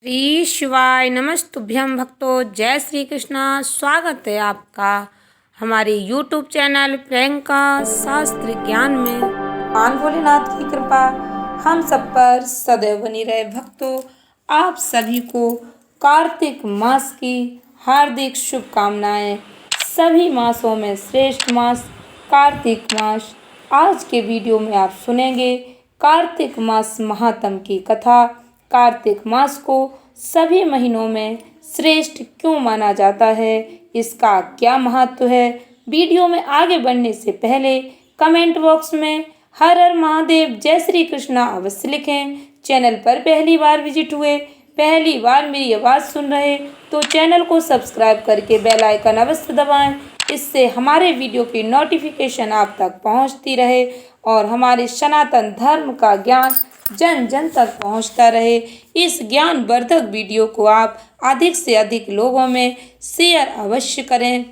श्री शिवाय नमस्तुभ्यं भक्तों। जय श्री कृष्णा। स्वागत है आपका हमारे YouTube चैनल प्रियंका शास्त्र ज्ञान में। भगवान भोलेनाथ की कृपा हम सब पर सदैव बनी रहे। भक्तों, आप सभी को कार्तिक मास की हार्दिक शुभकामनाएं। सभी मासों में श्रेष्ठ मास कार्तिक मास। आज के वीडियो में आप सुनेंगे कार्तिक मास महात्म की कथा। कार्तिक मास को सभी महीनों में श्रेष्ठ क्यों माना जाता है, इसका क्या महत्व है। वीडियो में आगे बढ़ने से पहले कमेंट बॉक्स में हर हर महादेव जय श्री कृष्णा अवश्य लिखें। चैनल पर पहली बार विजिट हुए, पहली बार मेरी आवाज़ सुन रहे तो चैनल को सब्सक्राइब करके बेल आइकन अवश्य दबाएं। इससे हमारे वीडियो की नोटिफिकेशन आप तक पहुंचती रहे और हमारे सनातन धर्म का ज्ञान जन जन तक पहुंचता रहे। इस ज्ञान वर्धक वीडियो को आप अधिक से अधिक लोगों में शेयर अवश्य करें।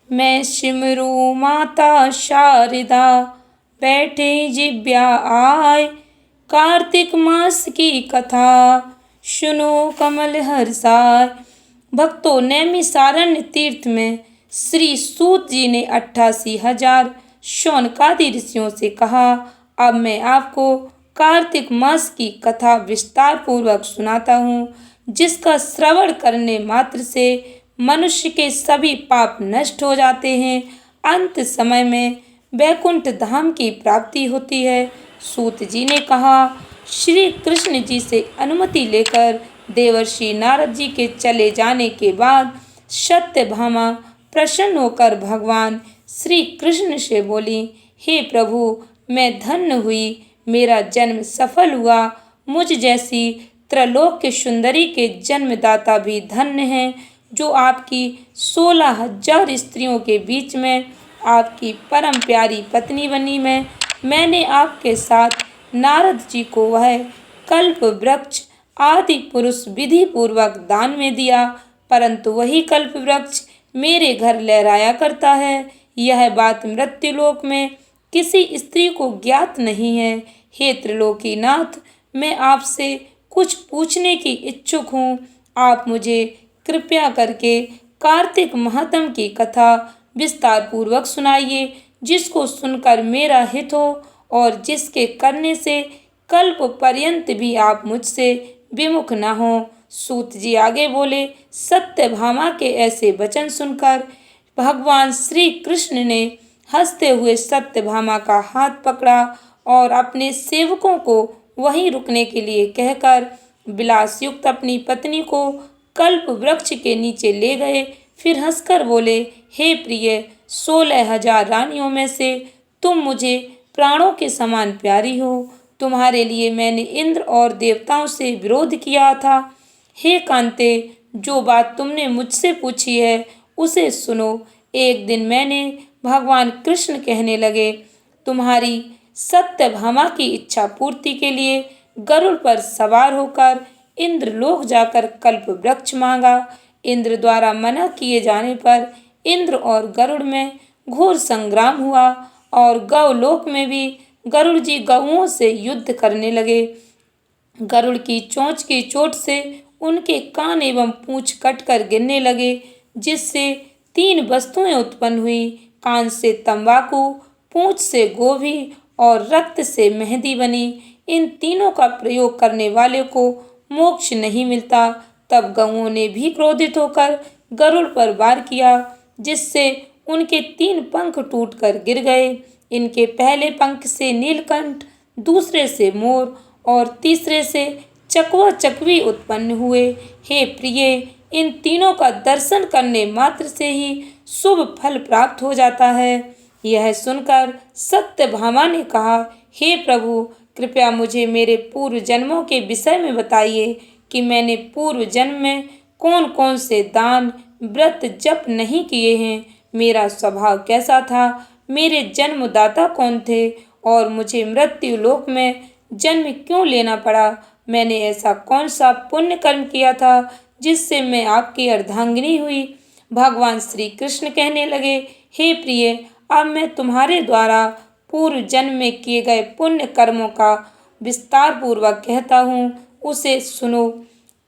मैं सिमरू माता शारदा, बैठे जिब्या आय, कार्तिक मास की कथा सुनो कमल हर्षाय। भक्तों, नैमिषारण्य तीर्थ में श्री सूत जी ने 88,000 शौनकादि ऋषियों से कहा, अब मैं आपको कार्तिक मास की कथा विस्तार पूर्वक सुनाता हूँ, जिसका श्रवण करने मात्र से मनुष्य के सभी पाप नष्ट हो जाते हैं। अंत समय में वैकुंठ धाम की प्राप्ति होती है। सूत जी ने कहा, श्री कृष्ण जी से अनुमति लेकर देवर्षि नारद जी के चले जाने के बाद सत्यभामा प्रसन्न होकर भगवान श्री कृष्ण से बोली, हे प्रभु, मैं धन्य हुई, मेरा जन्म सफल हुआ। मुझ जैसी त्रैलोक्य सुंदरी के जन्मदाता भी धन्य हैं, जो आपकी 16,000 स्त्रियों के बीच में आपकी परम प्यारी पत्नी बनी। मैंने आपके साथ नारद जी को वह कल्प वृक्ष आदि पुरुष विधि पूर्वक दान में दिया, परंतु वही कल्प वृक्ष मेरे घर लहराया करता है। यह बात मृत्युलोक में किसी स्त्री को ज्ञात नहीं है। हे त्रिलोकीनाथ, मैं आपसे कुछ पूछने की इच्छुक हूँ। आप मुझे कृपया करके कार्तिक महात्म की कथा विस्तार पूर्वक सुनाइए, जिसको सुनकर मेरा हित हो और जिसके करने से कल्प पर्यंत भी आप मुझसे विमुख न हो। सूत जी आगे बोले, सत्यभामा के ऐसे वचन सुनकर भगवान श्री कृष्ण ने हंसते हुए सत्यभामा का हाथ पकड़ा और अपने सेवकों को वहीं रुकने के लिए कहकर विलास युक्त अपनी पत्नी को कल्प वृक्ष के नीचे ले गए। फिर हंसकर बोले, हे प्रिय, 16,000 रानियों में से तुम मुझे प्राणों के समान प्यारी हो। तुम्हारे लिए मैंने इंद्र और देवताओं से विरोध किया था। हे कांते, जो बात तुमने मुझसे पूछी है उसे सुनो। एक दिन मैंने भगवान कृष्ण कहने लगे, तुम्हारी सत्यभामा की इच्छा पूर्ति के लिए गरुड़ पर सवार होकर इंद्रलोक जाकर कल्प वृक्ष मांगा। इंद्र द्वारा मना किए जाने पर इंद्र और गरुड़ में घोर संग्राम हुआ और गौलोक में भी गरुड़ जी गौओं से युद्ध करने लगे। गरुड़ की चोंच की चोट से उनके कान एवं पूंछ कटकर गिरने लगे, जिससे 3 वस्तुएं उत्पन्न हुई। कान से तंबाकू, पूंछ से गोभी और रक्त से मेहंदी बनी। इन तीनों का प्रयोग करने वाले को मोक्ष नहीं मिलता। तब गौओं ने भी क्रोधित होकर गरुड़ पर वार किया, जिससे उनके 3 पंख टूटकर गिर गए। इनके पहले पंख से नीलकंठ, दूसरे से मोर और तीसरे से चकवा चकवी उत्पन्न हुए। हे प्रिय, इन तीनों का दर्शन करने मात्र से ही शुभ फल प्राप्त हो जाता है। यह सुनकर सत्यभामा ने कहा, हे प्रभु, कृपया मुझे मेरे पूर्व जन्मों के विषय में बताइए कि मैंने पूर्व जन्म में कौन कौन से दान, व्रत, जप नहीं किए हैं। मेरा स्वभाव कैसा था, मेरे जन्मदाता कौन थे और मुझे मृत्यु लोक में जन्म क्यों लेना पड़ा। मैंने ऐसा कौन सा पुण्य कर्म किया था जिससे मैं आपकी अर्धांगिनी हुई। भगवान श्री कृष्ण कहने लगे, हे प्रिय, अब मैं तुम्हारे द्वारा पूर्व जन्म में किए गए पुण्य कर्मों का विस्तार पूर्वक कहता हूँ, उसे सुनो।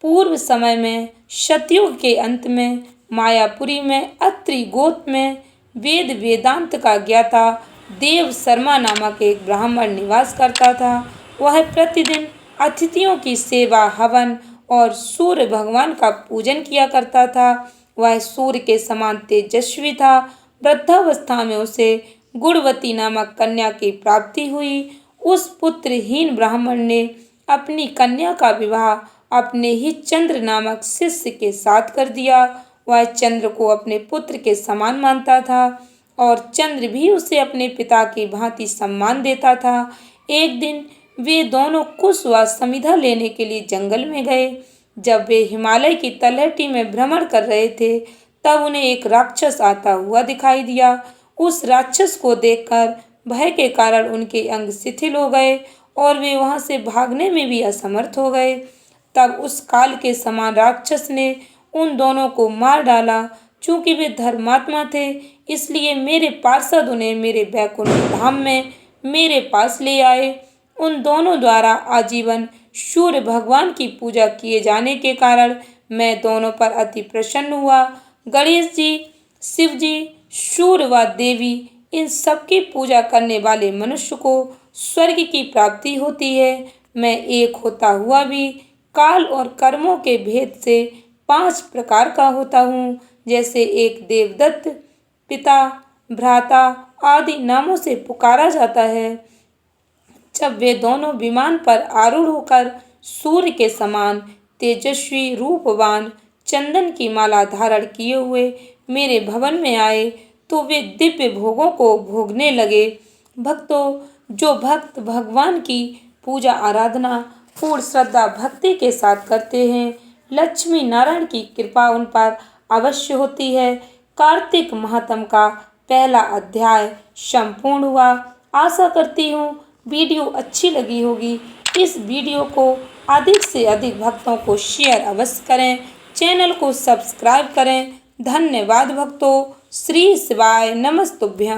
पूर्व समय में सतयुग के अंत में मायापुरी में अत्रि गोत्र में वेद वेदांत का ज्ञाता देव शर्मा नामक एक ब्राह्मण निवास करता था। वह प्रतिदिन अतिथियों की सेवा, हवन और सूर्य भगवान का पूजन किया करता था। वह सूर्य के समान तेजस्वी था। वृद्धावस्था में उसे गुणवती नामक कन्या की प्राप्ति हुई। उस पुत्रहीन ब्राह्मण ने अपनी कन्या का विवाह अपने ही चंद्र नामक शिष्य के साथ कर दिया। वह चंद्र को अपने पुत्र के समान मानता था और चंद्र भी उसे अपने पिता की भांति सम्मान देता था। एक दिन वे दोनों कुश व समिधा लेने के लिए जंगल में गए। जब वे हिमालय की तलहटी में भ्रमण कर रहे थे, तब उन्हें एक राक्षस आता हुआ दिखाई दिया। उस राक्षस को देखकर भय के कारण उनके अंग शिथिल हो गए और वे वहां से भागने में भी असमर्थ हो गए। तब उस काल के समान राक्षस ने उन दोनों को मार डाला। चूंकि वे धर्मात्मा थे, इसलिए मेरे पार्षद उन्हें मेरे बैकुंठ धाम में मेरे पास ले आए। उन दोनों द्वारा आजीवन सूर्य भगवान की पूजा किए जाने के कारण मैं दोनों पर अति प्रसन्न हुआ। गणेश जी, शिव जी, सूर्य व देवी, इन सबकी पूजा करने वाले मनुष्य को स्वर्ग की प्राप्ति होती है। मैं एक होता हुआ भी काल और कर्मों के भेद से 5 प्रकार का होता हूँ। जैसे एक देवदत्त, पिता, भ्राता आदि नामों से पुकारा जाता है। जब वे दोनों विमान पर आरूढ़ होकर सूर्य के समान तेजस्वी रूपवान चंदन की माला धारण किए हुए मेरे भवन में आए, तो वे दिव्य भोगों को भोगने लगे। भक्तों, जो भक्त भगवान की पूजा आराधना पूर्ण श्रद्धा भक्ति के साथ करते हैं, लक्ष्मी नारायण की कृपा उन पर अवश्य होती है। कार्तिक माहत्म्य का पहला अध्याय संपूर्ण हुआ। आशा करती हूँ वीडियो अच्छी लगी होगी। इस वीडियो को अधिक से अधिक भक्तों को शेयर अवश्य करें। चैनल को सब्सक्राइब करें। धन्यवाद भक्तों। श्री शिवाय नमस्तुभ्यं।